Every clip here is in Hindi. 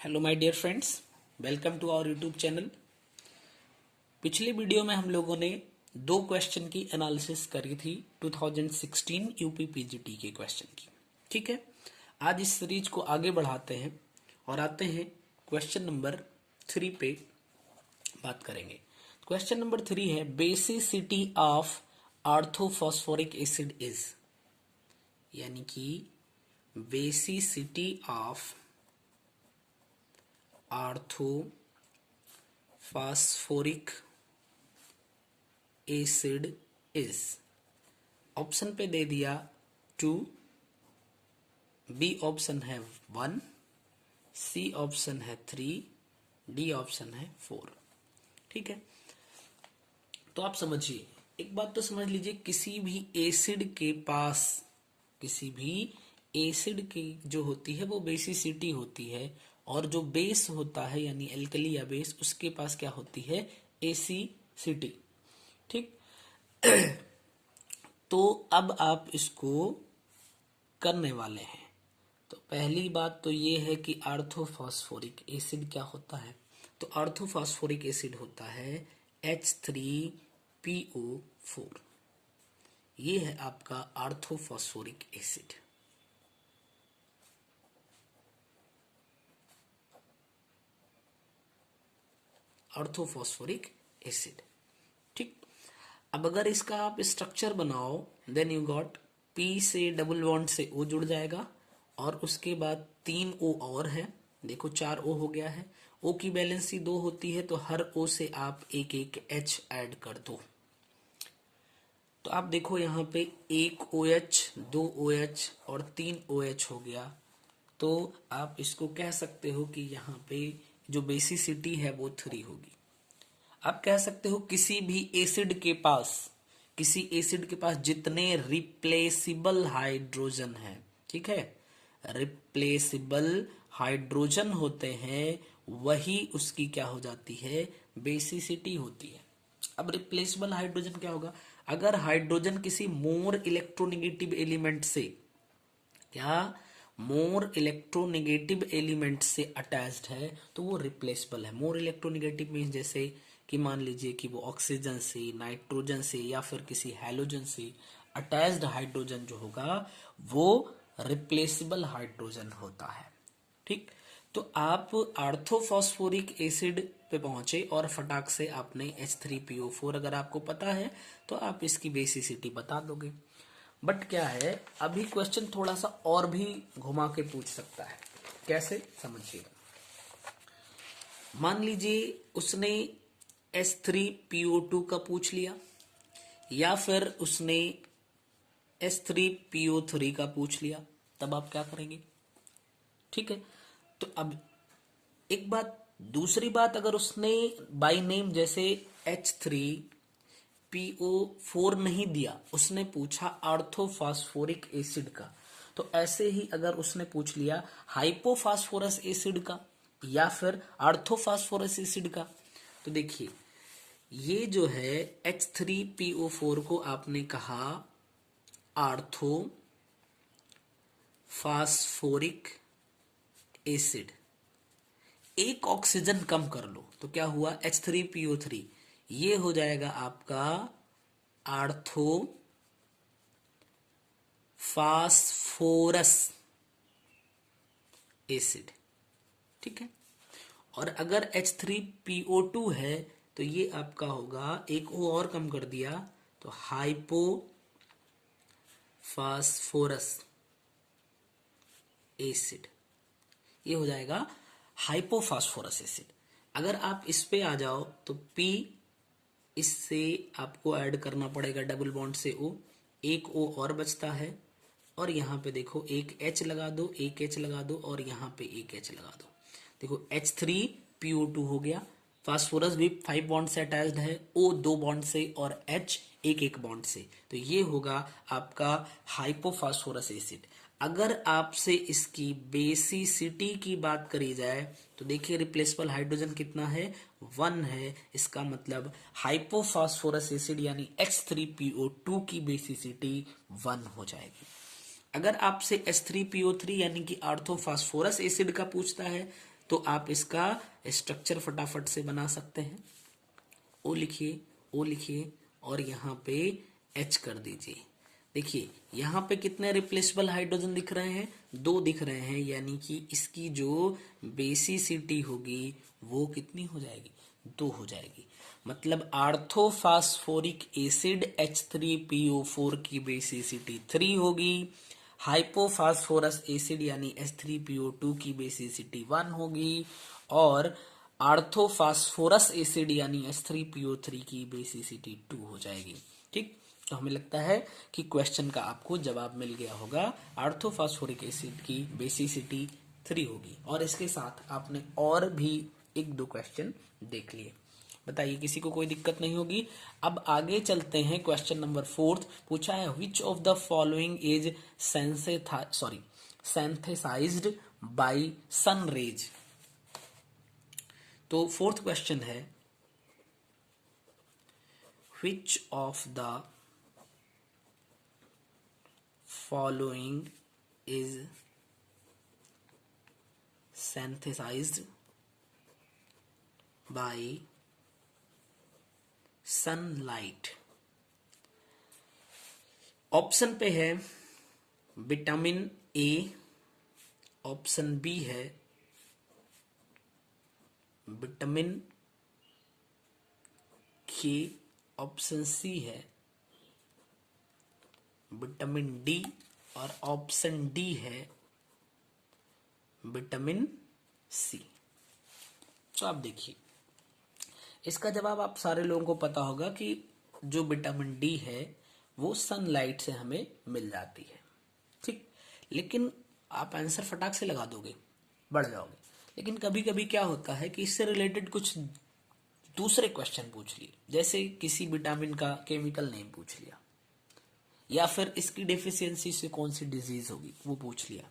Hello my dear friends, welcome to our YouTube channel. पिछले वीडियो में हम लोगों ने दो क्वेश्चन की एनालिसिस करी थी 2016 यूपी पीजीटी के क्वेश्चन की। ठीक है, आज इस सीरीज को आगे बढ़ाते हैं और आते हैं क्वेश्चन नंबर 3 पे बात करेंगे। क्वेश्चन नंबर 3 है basicity of orthophosphoric acid is, यानी कि basicity of orthophosphoric acid is. Option पे दे दिया 2, बी ऑप्शन है 1, सी ऑप्शन है 3, डी ऑप्शन है 4। ठीक है, तो आप समझिए, एक बात तो समझ लीजिए, किसी भी एसिड की जो होती है वो बेसिसिटी होती है, और जो बेस होता है यानी एल्कली या बेस, उसके पास क्या होती है, एसिसिटी। ठीक तो अब आप इसको करने वाले हैं। तो पहली बात तो ये है कि ऑर्थोफॉस्फोरिक एसिड क्या होता है। तो ऑर्थोफॉस्फोरिक एसिड होता है H3PO4। ये है आपका ऑर्थोफॉस्फोरिक एसिड। Orthophosphoric acid. ठीक, अब अगर इसका आप स्ट्रक्चर बनाओ, देन यू गॉट P से डबल बॉन्ड से O जुड़ जाएगा, और उसके बाद 3 O और है, देखो 4 O हो गया है। O की वैलेंसी 2 होती है, तो हर O से आप एक एक H ऐड कर दो। तो आप देखो यहाँ पे 1 OH, 2 OH और 3 OH हो गया। तो आप इसको कह सकते हो कि यहाँ पे जो बेसिसिटी है वो 3 होगी। आप कह सकते हो किसी एसिड के पास जितने रिप्लेसिबल हाइड्रोजन है, ठीक है, रिप्लेसिबल हाइड्रोजन होते हैं, वही उसकी क्या हो जाती है, बेसिसिटी होती है। अब रिप्लेसेबल हाइड्रोजन क्या होगा, अगर हाइड्रोजन किसी मोर इलेक्ट्रोनेगेटिव एलिमेंट से, क्या मोर इलेक्ट्रोनेगेटिव एलिमेंट से अटैच्ड है, तो वो रिप्लेसेबल है। मोर इलेक्ट्रोनेगेटिव मीन जैसे कि मान लीजिए कि वो ऑक्सीजन से, नाइट्रोजन से या फिर किसी हैलोजन से अटैच्ड हाइड्रोजन जो होगा वो रिप्लेसेबल हाइड्रोजन होता है। ठीक, तो आप ऑर्थोफॉस्फोरिक एसिड पे पहुंचे और फटाक से आपने H3PO4 अगर आपको पता है तो आप इसकी बेसिसिटी बता दोगे। बट क्या है, अभी क्वेश्चन थोड़ा सा और भी घुमा के पूछ सकता है। कैसे, समझिए। मान लीजिए उसने H3PO2 का पूछ लिया, या फिर उसने H3PO3 का पूछ लिया, तब आप क्या करेंगे। ठीक है, तो अब एक बात, दूसरी बात, अगर उसने बाय नेम जैसे H3PO4 नहीं दिया, उसने पूछा ऑर्थोफॉस्फोरिक एसिड का, तो ऐसे ही अगर उसने पूछ लिया हाइपोफॉस्फोरस एसिड का या फिर ऑर्थोफॉस्फोरस एसिड का, तो देखिए ये जो है H3PO4 को आपने कहा ऑर्थोफॉस्फोरिक एसिड, एक ऑक्सीजन कम कर लो तो क्या हुआ, H3PO3, ये हो जाएगा आपका ऑर्थोफॉस्फोरस एसिड। ठीक है, और अगर H3PO2 है तो ये आपका होगा, एक O और कम कर दिया तो हाइपोफॉस्फोरस एसिड, ये हो जाएगा हाइपोफॉस्फोरस एसिड। अगर आप इस पे आ जाओ तो P, इससे आपको ऐड करना पड़ेगा डबल बॉन्ड से O, एक O और बचता है, और यहाँ पे देखो एक H लगा दो, एक H लगा दो, और यहाँ पे एक H लगा दो। देखो H3PO2 हो गया, फास्फोरस भी 5 बॉन्ड से अटैच्ड है, O 2 बॉन्ड से और H एक एक बॉन्ड से, तो ये होगा आपका हाइपोफॉस्फोरस एसिड। अगर आपसे इसकी बेसिसिटी की बात करी जाए तो देखिए रिप्लेसेबल हाइड्रोजन कितना है, 1 है, इसका मतलब हाइपोफॉस्फोरस एसिड यानी H3PO2 की बेसिसिटी 1 हो जाएगी। अगर आपसे H3PO3 यानी कि ऑर्थोफॉस्फोरस एसिड का पूछता है तो आप इसका स्ट्रक्चर फटाफट से बना सकते हैं। ओ लिखिए और यहाँ पे H कर दीजिए। देखिए यहाँ पे कितने रिप्लेसेबल हाइड्रोजन दिख रहे हैं, 2 दिख रहे हैं, यानी कि इसकी जो बेसिसिटी होगी वो कितनी हो जाएगी, 2 हो जाएगी। मतलब आर्थोफास्फोरिक एसिड H3PO4 की बेसिसिटी 3 होगी, हाइपोफास्फोरस एसिड यानी H3PO2 की बेसिसिटी 1 होगी, और आर्थोफास्फोरस एसिड यानी H3PO3 की बेसिसिटी 2 हो जाएगी। ठीक, तो हमें लगता है कि क्वेश्चन का आपको जवाब मिल गया होगा। आर्थोफास्फोरिक एसिड की बेसिसिटी 3 होगी, और इसके साथ आपने और भी 1-2 क्वेश्चन देख लिए। बताइए किसी को कोई दिक्कत नहीं होगी। अब आगे चलते हैं, क्वेश्चन नंबर 4 पूछा है, which of the following is synthesised by sun rays. तो 4th क्वेश्चन है, विच ऑफ द following is synthesized by sunlight। Option पे है विटामिन ए, ऑप्शन बी है विटामिन के, ऑप्शन सी है विटामिन डी, और ऑप्शन डी है विटामिन सी। तो आप देखिए इसका जवाब आप सारे लोगों को पता होगा कि जो विटामिन डी है वो सनलाइट से हमें मिल जाती है। ठीक, लेकिन आप आंसर फटाक से लगा दोगे, बढ़ जाओगे, लेकिन कभी कभी क्या होता है कि इससे रिलेटेड कुछ दूसरे क्वेश्चन पूछ लिए, जैसे किसी विटामिन का केमिकल नेम पूछ लिया, या फिर इसकी डेफिशिएंसी से कौन सी डिजीज होगी वो पूछ लिया,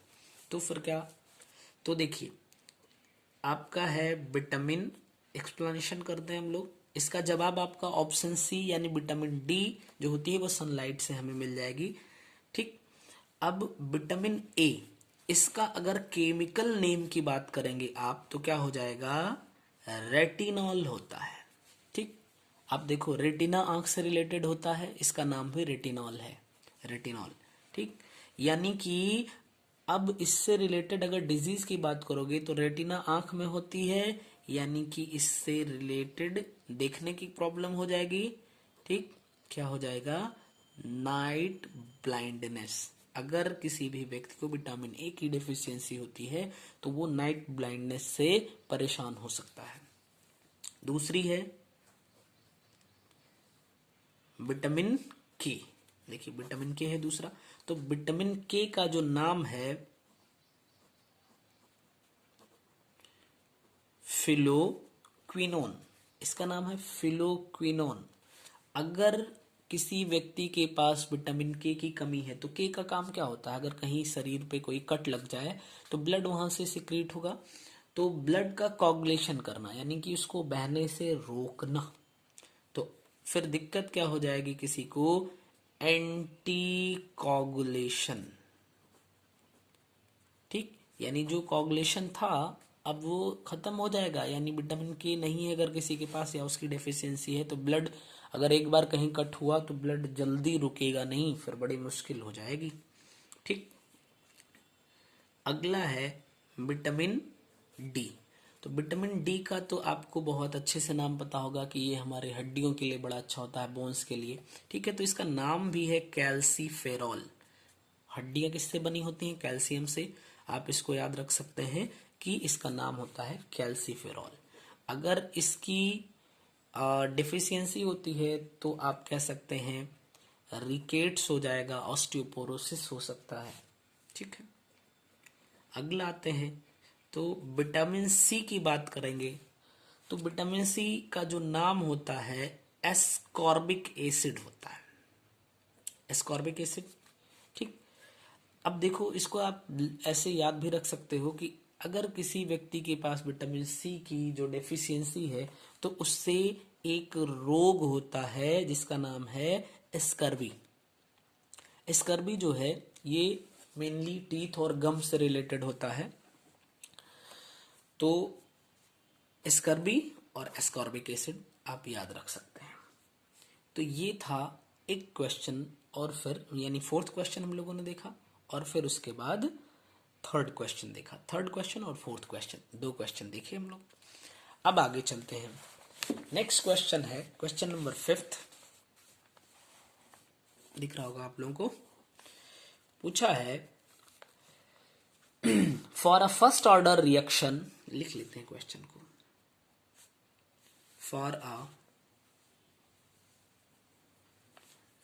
तो फिर क्या। तो देखिए आपका है विटामिन, एक्सप्लेनेशन करते हैं हम लोग। इसका जवाब आपका ऑप्शन सी यानी विटामिन डी जो होती है वो सनलाइट से हमें मिल जाएगी। ठीक, अब विटामिन ए, इसका अगर केमिकल नेम की बात करेंगे आप तो क्या हो जाएगा, रेटिनॉल होता है। ठीक, आप देखो रेटिना आंख से रिलेटेड होता है, इसका नाम भी रेटिनॉल है, रेटिनॉल। ठीक, यानी कि अब इससे रिलेटेड अगर डिजीज की बात करोगे तो रेटिना आंख में होती है, यानी कि इससे रिलेटेड देखने की प्रॉब्लम हो जाएगी। ठीक, क्या हो जाएगा, नाइट ब्लाइंडनेस। अगर किसी भी व्यक्ति को विटामिन ए की डेफिशिएंसी होती है तो वो नाइट ब्लाइंडनेस से परेशान हो सकता है। दूसरी है विटामिन के, देखिए विटामिन के है दूसरा। तो विटामिन के का जो नाम है फिलोक्विनोन, इसका नाम है फिलोक्विनोन। अगर किसी व्यक्ति के पास विटामिन के की कमी है तो के का काम क्या होता है, अगर कहीं शरीर पे कोई कट लग जाए तो ब्लड वहां से सिक्रीट होगा, तो ब्लड का कोगुलेशन करना यानी कि उसको बहने से रोकना। तो फिर दिक्कत क्या हो जाएगी किसी को, एंटी कोगुलेशन। ठीक, यानी जो कोगुलेशन था अब वो खत्म हो जाएगा, यानी विटामिन के नहीं है अगर किसी के पास या उसकी डेफिशिएंसी है तो ब्लड अगर एक बार कहीं कट हुआ तो ब्लड जल्दी रुकेगा नहीं, फिर बड़ी मुश्किल हो जाएगी। ठीक, अगला है विटामिन डी। तो विटामिन डी का तो आपको बहुत अच्छे से नाम पता होगा कि ये हमारे हड्डियों के लिए बड़ा अच्छा होता है, बोन्स के लिए। ठीक है, तो इसका नाम भी है कैल्सीफेरॉल। हड्डियां किससे बनी होती हैं, कैल्शियम से। आप इसको याद रख सकते हैं कि इसका नाम होता है कैल्सीफेरॉल। अगर इसकी डिफिशियंसी होती है तो आप कह सकते हैं रिकेट्स हो जाएगा, ऑस्टियोपोरोसिस हो सकता है। ठीक है, अगला आते हैं तो विटामिन सी की बात करेंगे। तो विटामिन सी का जो नाम होता है एस्कॉर्बिक एसिड होता है, एस्कॉर्बिक एसिड। ठीक, अब देखो इसको आप ऐसे याद भी रख सकते हो कि अगर किसी व्यक्ति के पास विटामिन सी की जो डेफिशिएंसी है तो उससे एक रोग होता है जिसका नाम है स्कर्वी। स्कर्वी जो है ये मेनली टीथ और गम से रिलेटेड होता है। तो स्कर्बी और एस्कॉर्बिक एसिड आप याद रख सकते हैं। तो ये था एक क्वेश्चन, और फिर यानी फोर्थ क्वेश्चन हम लोगों ने देखा, और फिर उसके बाद थर्ड क्वेश्चन देखा। थर्ड क्वेश्चन और फोर्थ क्वेश्चन, दो क्वेश्चन देखे हम लोग। अब आगे चलते हैं। नेक्स्ट क्वेश्चन है क्वेश्चन नंबर 5। दिख रहा होगा आप लोगों को। पूछा है for a first order reaction, लिख लेते हैं क्वेश्चन को। For a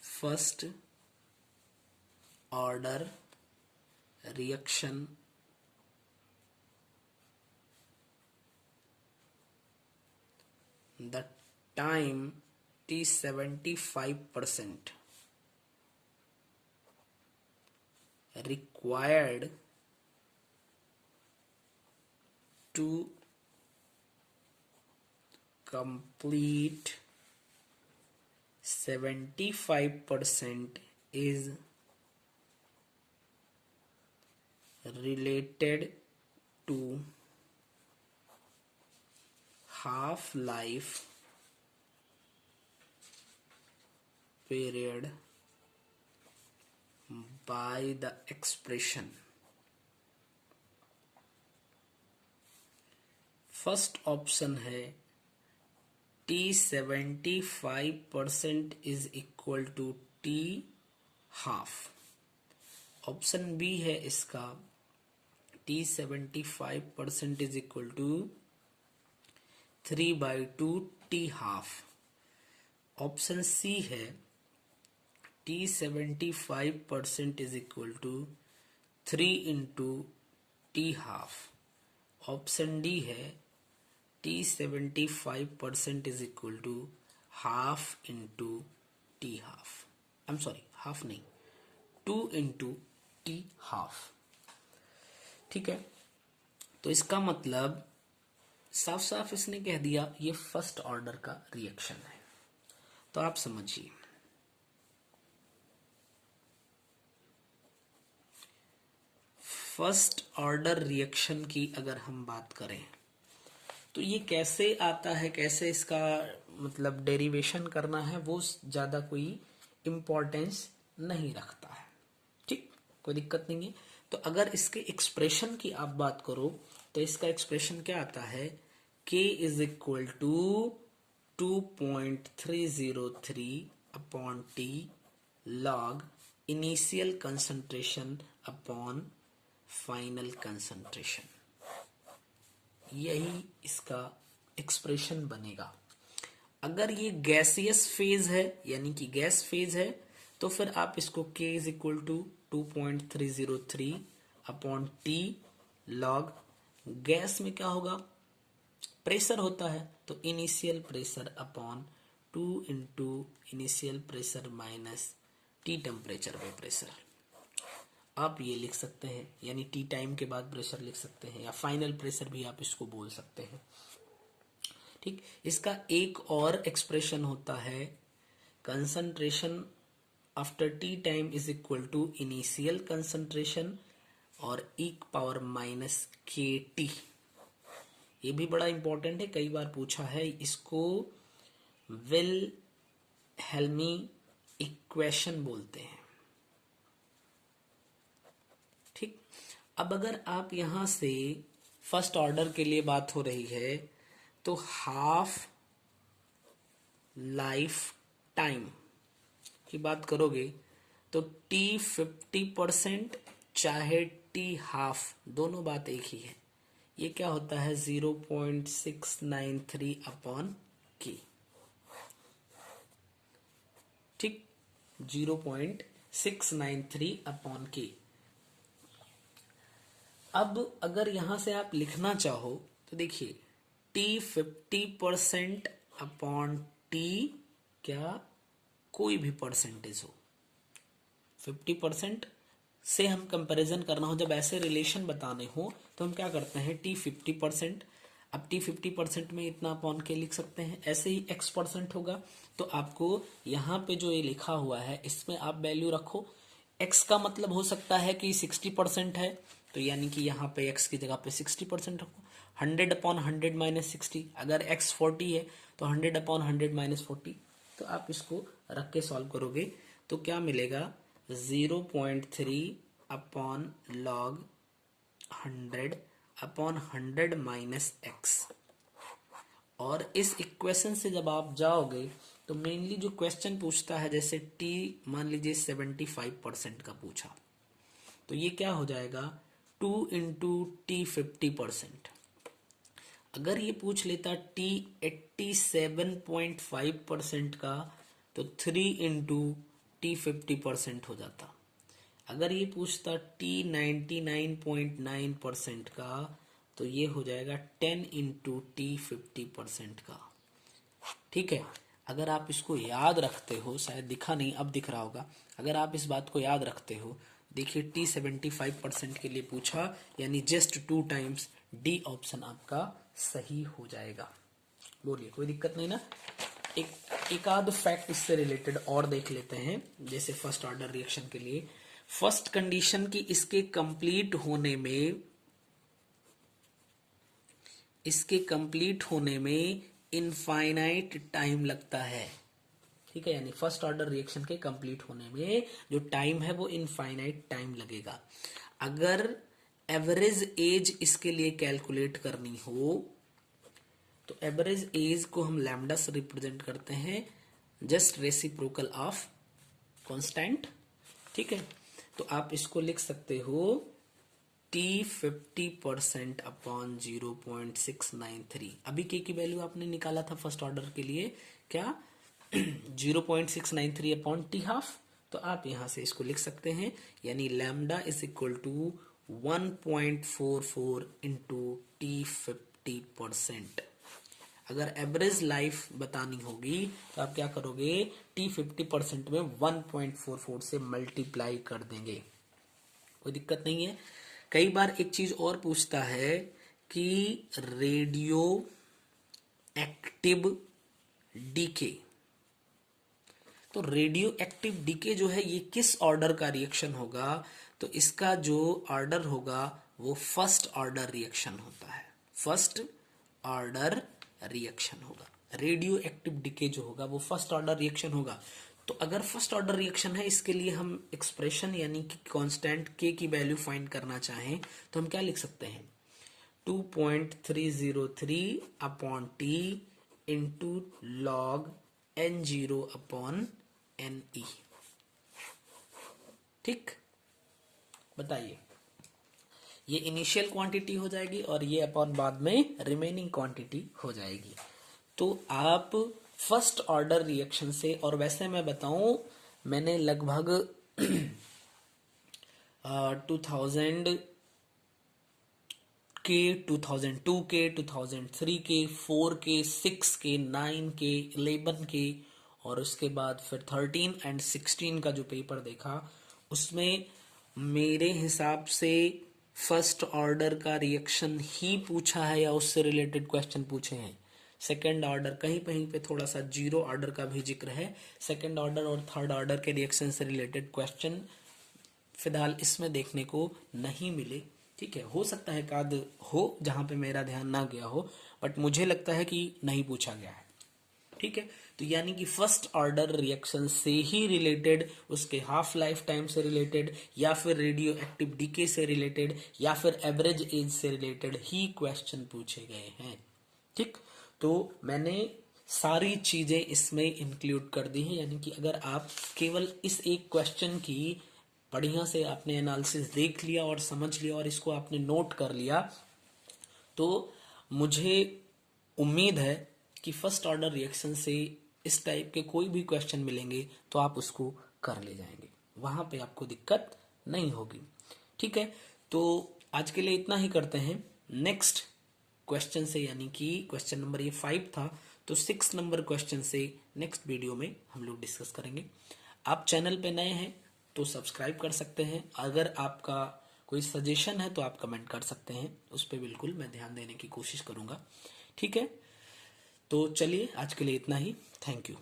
first order reaction the time t 75% required to complete 75% is related to half-life period by the expression. First option है t 75% is equal to t half. Option B है इसका t 75% is equal to 3/2 t half. Option C है t 75% is equal to 3 into t half. Option D है t 75% is equal to half into T half. I am sorry, half नहीं, 2 इंटू टी हाफ। ठीक है, तो इसका मतलब साफ साफ इसने कह दिया ये फर्स्ट ऑर्डर का रिएक्शन है। तो आप समझिए, फर्स्ट ऑर्डर रिएक्शन की अगर हम बात करें तो ये कैसे आता है, कैसे इसका मतलब डेरिवेशन करना है, वो ज्यादा कोई इम्पोर्टेंस नहीं रखता है। ठीक, कोई दिक्कत नहीं है। तो अगर इसके एक्सप्रेशन की आप बात करो तो इसका एक्सप्रेशन क्या आता है, k is equal to 2.303 upon T log initial concentration upon final concentration. यही इसका एक्सप्रेशन बनेगा। अगर ये गैसियस फेज है यानी कि गैस फेज है तो फिर आप इसको k is equal to 2.303 upon T log, gas में क्या होगा, प्रेशर होता है तो initial pressure upon 2 into initial pressure minus T temperature पे प्रेशर, आप ये लिख सकते हैं। यानी टी टाइम के बाद प्रेशर लिख सकते हैं, या फाइनल प्रेशर भी आप इसको बोल सकते हैं। ठीक, इसका एक और एक्सप्रेशन होता है concentration after T time is equal to initial concentration और e power minus K T. ये भी बड़ा इंपॉर्टेंट है, कई बार पूछा है इसको। विल हेल्मी इक्वेशन बोलते हैं। ठीक, अब अगर आप यहां से फर्स्ट ऑर्डर के लिए बात हो रही है तो हाफ लाइफ टाइम की बात करोगे तो t 50% चाहे t हाफ, दोनों बात एक ही है। ये क्या होता है 0.693 अपॉन k। ठीक, 0.693 अपॉन k। अब अगर यहां से आप लिखना चाहो तो देखिए t 50% अपॉन t, क्या कोई भी परसेंटेज हो, 50% से हम कंपैरिजन करना हो, जब ऐसे रिलेशन बताने हो तो हम क्या करते हैं t 50%, अब t 50% में इतना अपॉन के लिख सकते हैं। ऐसे ही x% होगा तो आपको यहाँ पे जो ये लिखा हुआ है इसमें आप वैल्यू रखो। x का मतलब हो सकता है कि 60% है तो यानी कि यहाँ पे x की जगह पे 60% रखो। 100/100 माइनस 60, अगर x 40 है तो 100/100 माइनस 40, तो आप इसको रख के सॉल्व करोगे तो क्या मिलेगा 0.3/log 100/100 माइनस x। और इस इक्वेशन से जब आप जाओगे तो मेनली जो क्वेश्चन पूछता है, जैसे t मान लीजिए 75% का पूछा, तो ये क्या हो जाएगा 2 इंटू टी 50%। अगर ये पूछ लेता t 87.5% का तो 3 इंटू टी 50% हो जाता। अगर ये पूछता t 99.9% का तो ये हो जाएगा 10 इंटू टी 50% का। ठीक है, अगर आप इसको याद रखते हो, शायद दिखा नहीं, अब दिख रहा होगा, अगर आप इस बात को याद रखते हो, देखिए t 75% के लिए पूछा, यानी जस्ट 2 टाइम्स डी ऑप्शन आपका सही हो जाएगा। बोलिए, कोई दिक्कत नहीं ना। एक आध फैक्ट इससे रिलेटेड और देख लेते हैं, जैसे फर्स्ट ऑर्डर रिएक्शन के लिए फर्स्ट कंडीशन की इसके कंप्लीट होने में इनफाइनाइट टाइम लगता है। ठीक है, यानी फर्स्ट ऑर्डर रिएक्शन के कंप्लीट होने में जो टाइम है वो इनफाइनाइट टाइम लगेगा। अगर एवरेज एज इसके लिए कैलकुलेट करनी हो तो एवरेज एज को हम लैम्डा से रिप्रेजेंट करते हैं, जस्ट रेसिप्रोकल ऑफ कांस्टेंट। ठीक है, तो आप इसको लिख सकते हो t 50% अपॉन 0.693। अभी k की वैल्यू आपने निकाला था फर्स्ट ऑर्डर के लिए, क्या 0.693 अपॉन टी हाफ, तो आप यहां से इसको लिख सकते हैं, यानी lambda is equal to 1.44 into T 50%। अगर एवरेज लाइफ बतानी होगी तो आप क्या करोगे, टी 50% में 1.44 से मल्टीप्लाई कर देंगे, कोई दिक्कत नहीं है। कई बार एक चीज और पूछता है कि रेडियो एक्टिव डीके, तो रेडियो एक्टिव डीके जो है ये किस ऑर्डर का रिएक्शन होगा, तो इसका जो ऑर्डर होगा वो फर्स्ट ऑर्डर रिएक्शन होता है, फर्स्ट ऑर्डर रिएक्शन होगा। रेडियो एक्टिव डीके जो होगा वो फर्स्ट ऑर्डर रिएक्शन होगा। तो अगर फर्स्ट ऑर्डर रिएक्शन है, इसके लिए हम एक्सप्रेशन यानी कि कांस्टेंट के की वैल्यू फाइंड करना चाहें तो हम क्या लिख सकते हैं, 2.303 upon T into log n0 upon ne। ठीक, बताइए, ये इनिशियल क्वांटिटी हो जाएगी और ये अपॉन बाद में रिमेनिंग क्वांटिटी हो जाएगी। तो आप फर्स्ट ऑर्डर रिएक्शन से, और वैसे मैं बताऊं मैंने लगभग 2000 के, 2002 के, 2003 के, 4 के, 6 के, 9 के, 11 के, और उसके बाद फिर 13 एंड 16 का जो पेपर देखा, उसमें मेरे हिसाब से फर्स्ट ऑर्डर का रिएक्शन ही पूछा है या उससे रिलेटेड क्वेश्चन पूछे हैं। सेकेंड ऑर्डर कहीं कहीं पे थोड़ा सा जीरो ऑर्डर का भी जिक्र है, सेकेंड ऑर्डर और थर्ड ऑर्डर के रिएक्शन से रिलेटेड क्वेश्चन फिलहाल इसमें देखने को नहीं मिले। ठीक है, हो सकता है काद हो जहां पे मेरा ध्यान ना गया हो, बट मुझे लगता है कि नहीं पूछा गया है। ठीक है, तो यानी कि फर्स्ट ऑर्डर रिएक्शन से ही रिलेटेड, उसके हाफ लाइफ टाइम से रिलेटेड, या फिर रेडियो एक्टिव डीके से रिलेटेड, या फिर एवरेज एज से रिलेटेड ही क्वेश्चन पूछे गए हैं। ठीक, तो मैंने सारी चीजें इसमें इंक्लूड कर दी हैं, यानी कि अगर आप केवल इस एक क्वेश्चन की बढ़िया से आपने एनालिसिस देख लिया और समझ लिया और इसको आपने नोट कर लिया, तो मुझे उम्मीद है कि फर्स्ट ऑर्डर रिएक्शन से इस टाइप के कोई भी क्वेश्चन मिलेंगे तो आप उसको कर ले जाएंगे, वहां पे आपको दिक्कत नहीं होगी। ठीक है, तो आज के लिए इतना ही करते हैं। नेक्स्ट क्वेश्चन से, यानी कि क्वेश्चन नंबर ये 5 था, तो 6 नंबर क्वेश्चन से नेक्स्ट वीडियो में हम लोग डिस्कस करेंगे। आप चैनल पे नए हैं तो सब्सक्राइब कर सकते हैं, अगर आपका कोई सजेशन है तो आप कमेंट कर सकते हैं, उस पर बिल्कुल मैं ध्यान देने की कोशिश करूंगा। ठीक है, तो चलिए आज के लिए इतना ही, थैंक यू।